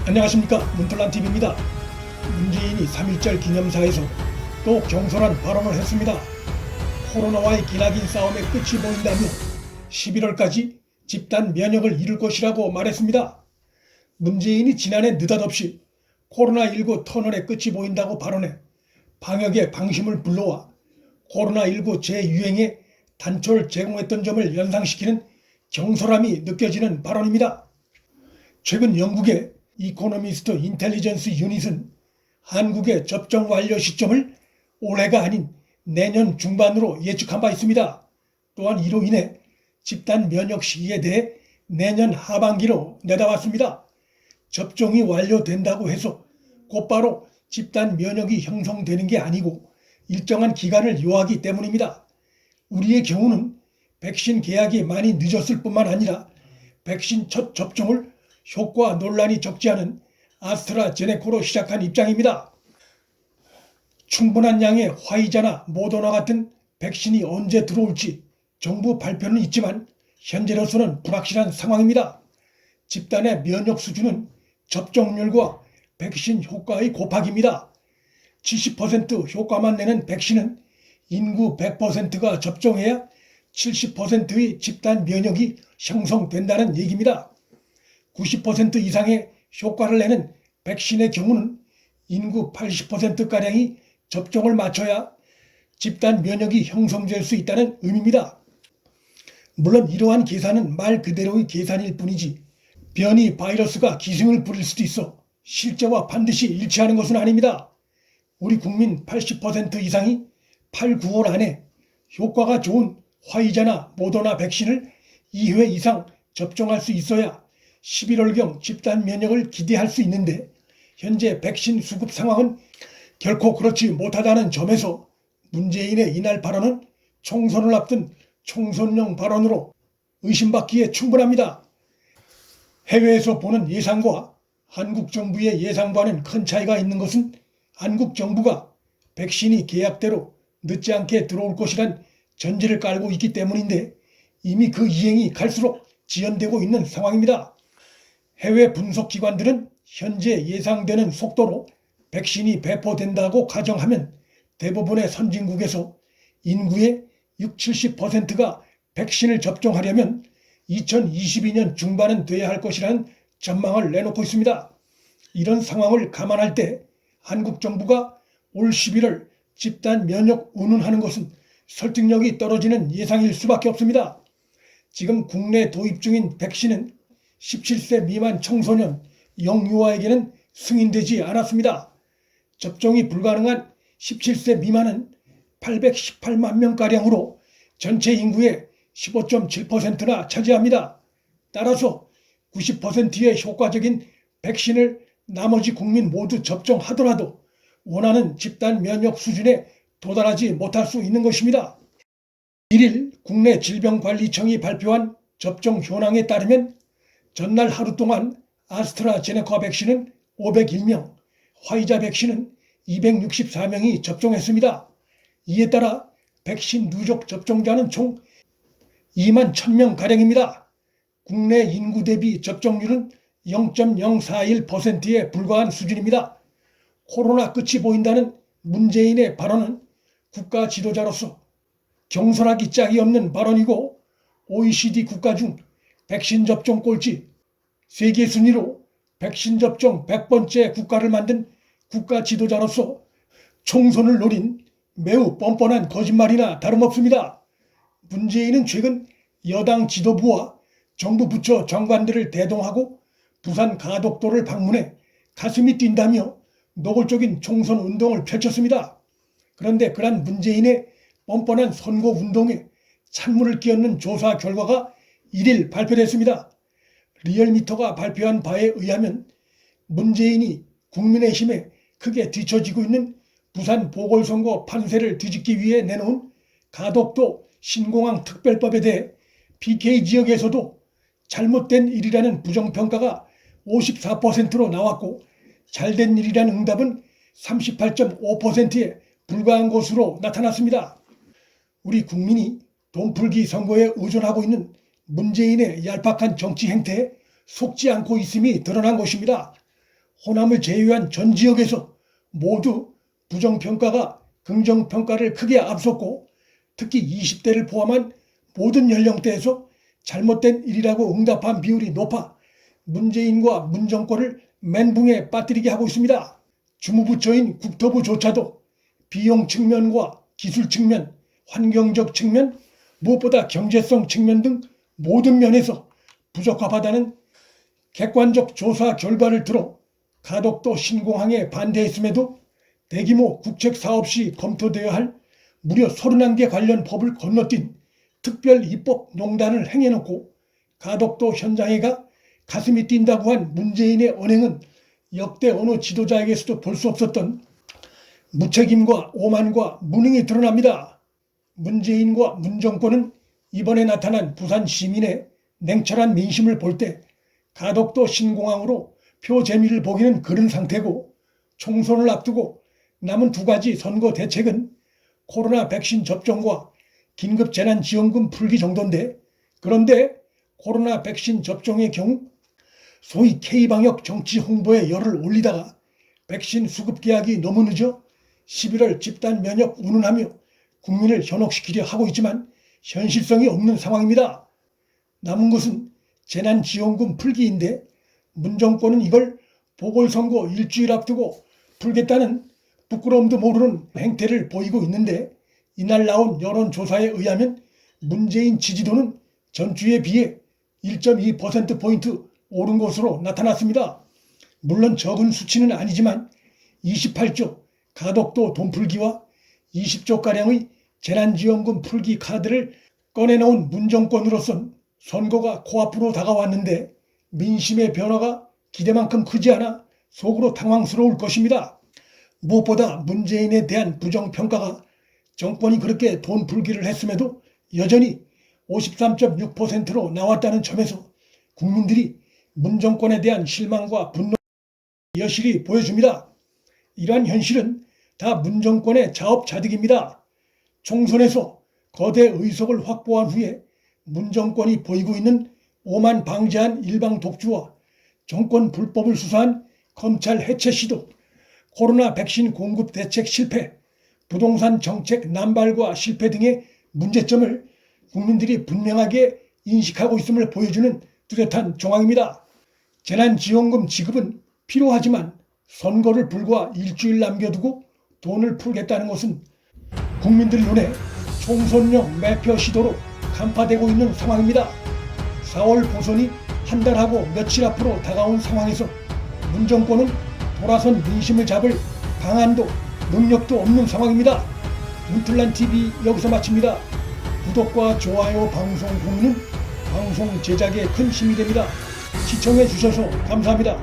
안녕하십니까, 문틀란TV입니다. 문재인이 3.1절 기념사에서 또 경솔한 발언을 했습니다. 코로나와의 기나긴 싸움의 끝이 보인다며 11월까지 집단 면역을 이룰 것이라고 말했습니다. 문재인이 지난해 느닷없이 코로나19 터널의 끝이 보인다고 발언해 방역의 방심을 불러와 코로나19 재유행에 단초를 제공했던 점을 연상시키는 경솔함이 느껴지는 발언입니다. 최근 영국의 이코노미스트 인텔리전스 유닛은 한국의 접종 완료 시점을 올해가 아닌 내년 중반으로 예측한 바 있습니다. 또한 이로 인해 집단 면역 시기에 대해 내년 하반기로 내다봤습니다. 접종이 완료된다고 해서 곧바로 집단 면역이 형성되는 게 아니고 일정한 기간을 요하기 때문입니다. 우리의 경우는 백신 계약이 많이 늦었을 뿐만 아니라 백신 첫 접종을 효과 논란이 적지 않은 아스트라제네카로 시작한 입장입니다. 충분한 양의 화이자나 모더나 같은 백신이 언제 들어올지 정부 발표는 있지만 현재로서는 불확실한 상황입니다. 집단의 면역 수준은 접종률과 백신 효과의 곱하기입니다. 70% 효과만 내는 백신은 인구 100%가 접종해야 70%의 집단 면역이 형성된다는 얘기입니다. 90% 이상의 효과를 내는 백신의 경우는 인구 80%가량이 접종을 마쳐야 집단 면역이 형성될 수 있다는 의미입니다. 물론 이러한 계산은 말 그대로의 계산일 뿐이지 변이 바이러스가 기승을 부릴 수도 있어 실제와 반드시 일치하는 것은 아닙니다. 우리 국민 80% 이상이 8, 9월 안에 효과가 좋은 화이자나 모더나 백신을 2회 이상 접종할 수 있어야 11월경 집단 면역을 기대할 수 있는데 현재 백신 수급 상황은 결코 그렇지 못하다는 점에서 문재인의 이날 발언은 총선을 앞둔 총선용 발언으로 의심받기에 충분합니다. 해외에서 보는 예상과 한국 정부의 예상과는 큰 차이가 있는 것은 한국 정부가 백신이 계약대로 늦지 않게 들어올 것이란 전제를 깔고 있기 때문인데 이미 그 이행이 갈수록 지연되고 있는 상황입니다. 해외 분석기관들은 현재 예상되는 속도로 백신이 배포된다고 가정하면 대부분의 선진국에서 인구의 60, 70%가 백신을 접종하려면 2022년 중반은 돼야 할 것이라는 전망을 내놓고 있습니다. 이런 상황을 감안할 때 한국 정부가 올 11월 집단 면역 운운하는 것은 설득력이 떨어지는 예상일 수밖에 없습니다. 지금 국내 도입 중인 백신은 17세 미만 청소년 영유아에게는 승인되지 않았습니다. 접종이 불가능한 17세 미만은 818만 명가량으로 전체 인구의 15.7%나 차지합니다. 따라서 90%의 효과적인 백신을 나머지 국민 모두 접종하더라도 원하는 집단 면역 수준에 도달하지 못할 수 있는 것입니다. 1일 국내 질병관리청이 발표한 접종 현황에 따르면 전날 하루 동안 아스트라제네카 백신은 501명, 화이자 백신은 264명이 접종했습니다. 이에 따라 백신 누적 접종자는 총 2만 1000명가량입니다. 국내 인구 대비 접종률은 0.041%에 불과한 수준입니다. 코로나 끝이 보인다는 문재인의 발언은 국가 지도자로서 경솔하기 짝이 없는 발언이고 OECD 국가 중 백신 접종 꼴찌, 세계 순위로 백신 접종 100번째 국가를 만든 국가 지도자로서 총선을 노린 매우 뻔뻔한 거짓말이나 다름없습니다. 문재인은 최근 여당 지도부와 정부 부처 장관들을 대동하고 부산 가덕도를 방문해 가슴이 뛴다며 노골적인 총선 운동을 펼쳤습니다. 그런데 그러한 문재인의 뻔뻔한 선거 운동에 찬물을 끼얹는 조사 결과가 1일 발표됐습니다. 리얼미터가 발표한 바에 의하면 문재인이 국민의힘에 크게 뒤처지고 있는 부산 보궐선거 판세를 뒤집기 위해 내놓은 가덕도 신공항 특별법에 대해 PK 지역에서도 잘못된 일이라는 부정평가가 54%로 나왔고 잘된 일이라는 응답은 38.5%에 불과한 것으로 나타났습니다. 우리 국민이 돈풀기 선거에 의존하고 있는 문재인의 얄팍한 정치 행태에 속지 않고 있음이 드러난 것입니다. 호남을 제외한 전 지역에서 모두 부정평가가 긍정평가를 크게 앞섰고 특히 20대를 포함한 모든 연령대에서 잘못된 일이라고 응답한 비율이 높아 문재인과 문정권을 멘붕에 빠뜨리게 하고 있습니다. 주무부처인 국토부조차도 비용 측면과 기술 측면, 환경적 측면, 무엇보다 경제성 측면 등 모든 면에서 부적합하다는 객관적 조사 결과를 들어 가덕도 신공항에 반대했음에도 대규모 국책사업 시 검토되어야 할 무려 31개 관련 법을 건너뛴 특별입법농단을 행해놓고 가덕도 현장에 가 가슴이 뛴다고 한 문재인의 언행은 역대 어느 지도자에게서도 볼 수 없었던 무책임과 오만과 무능이 드러납니다. 문재인과 문정권은 이번에 나타난 부산 시민의 냉철한 민심을 볼 때 가덕도 신공항으로 표 재미를 보기는 그런 상태고 총선을 앞두고 남은 두 가지 선거 대책은 코로나 백신 접종과 긴급재난지원금 풀기 정도인데 그런데 코로나 백신 접종의 경우 소위 K방역 정치 홍보에 열을 올리다가 백신 수급 계약이 너무 늦어 11월 집단 면역 운운하며 국민을 현혹시키려 하고 있지만 현실성이 없는 상황입니다. 남은 것은 재난지원금 풀기인데 문정권은 이걸 보궐선거 일주일 앞두고 풀겠다는 부끄러움도 모르는 행태를 보이고 있는데 이날 나온 여론조사에 의하면 문재인 지지도는 전주에 비해 1.2%포인트 오른 것으로 나타났습니다. 물론 적은 수치는 아니지만 28조 가덕도 돈풀기와 20조가량의 재난지원금 풀기 카드를 꺼내놓은 문정권으로선 선거가 코앞으로 다가왔는데 민심의 변화가 기대만큼 크지 않아 속으로 당황스러울 것입니다. 무엇보다 문재인에 대한 부정평가가 정권이 그렇게 돈풀기를 했음에도 여전히 53.6%로 나왔다는 점에서 국민들이 문정권에 대한 실망과 분노를 여실히 보여줍니다. 이러한 현실은 다 문정권의 자업자득입니다. 총선에서 거대 의석을 확보한 후에 문정권이 보이고 있는 오만 방지한 일방 독주와 정권 불법을 수사한 검찰 해체 시도, 코로나 백신 공급 대책 실패, 부동산 정책 남발과 실패 등의 문제점을 국민들이 분명하게 인식하고 있음을 보여주는 뚜렷한 정황입니다. 재난지원금 지급은 필요하지만 선거를 불과 일주일 남겨두고 돈을 풀겠다는 것은 국민들 눈에 총선용 매표 시도로 간파되고 있는 상황입니다. 4월 보선이 한 달하고 며칠 앞으로 다가온 상황에서 문정권은 돌아선 민심을 잡을 방안도 능력도 없는 상황입니다. 문틀란TV 여기서 마칩니다. 구독과 좋아요 방송 공유는 방송 제작에 큰 힘이 됩니다. 시청해 주셔서 감사합니다.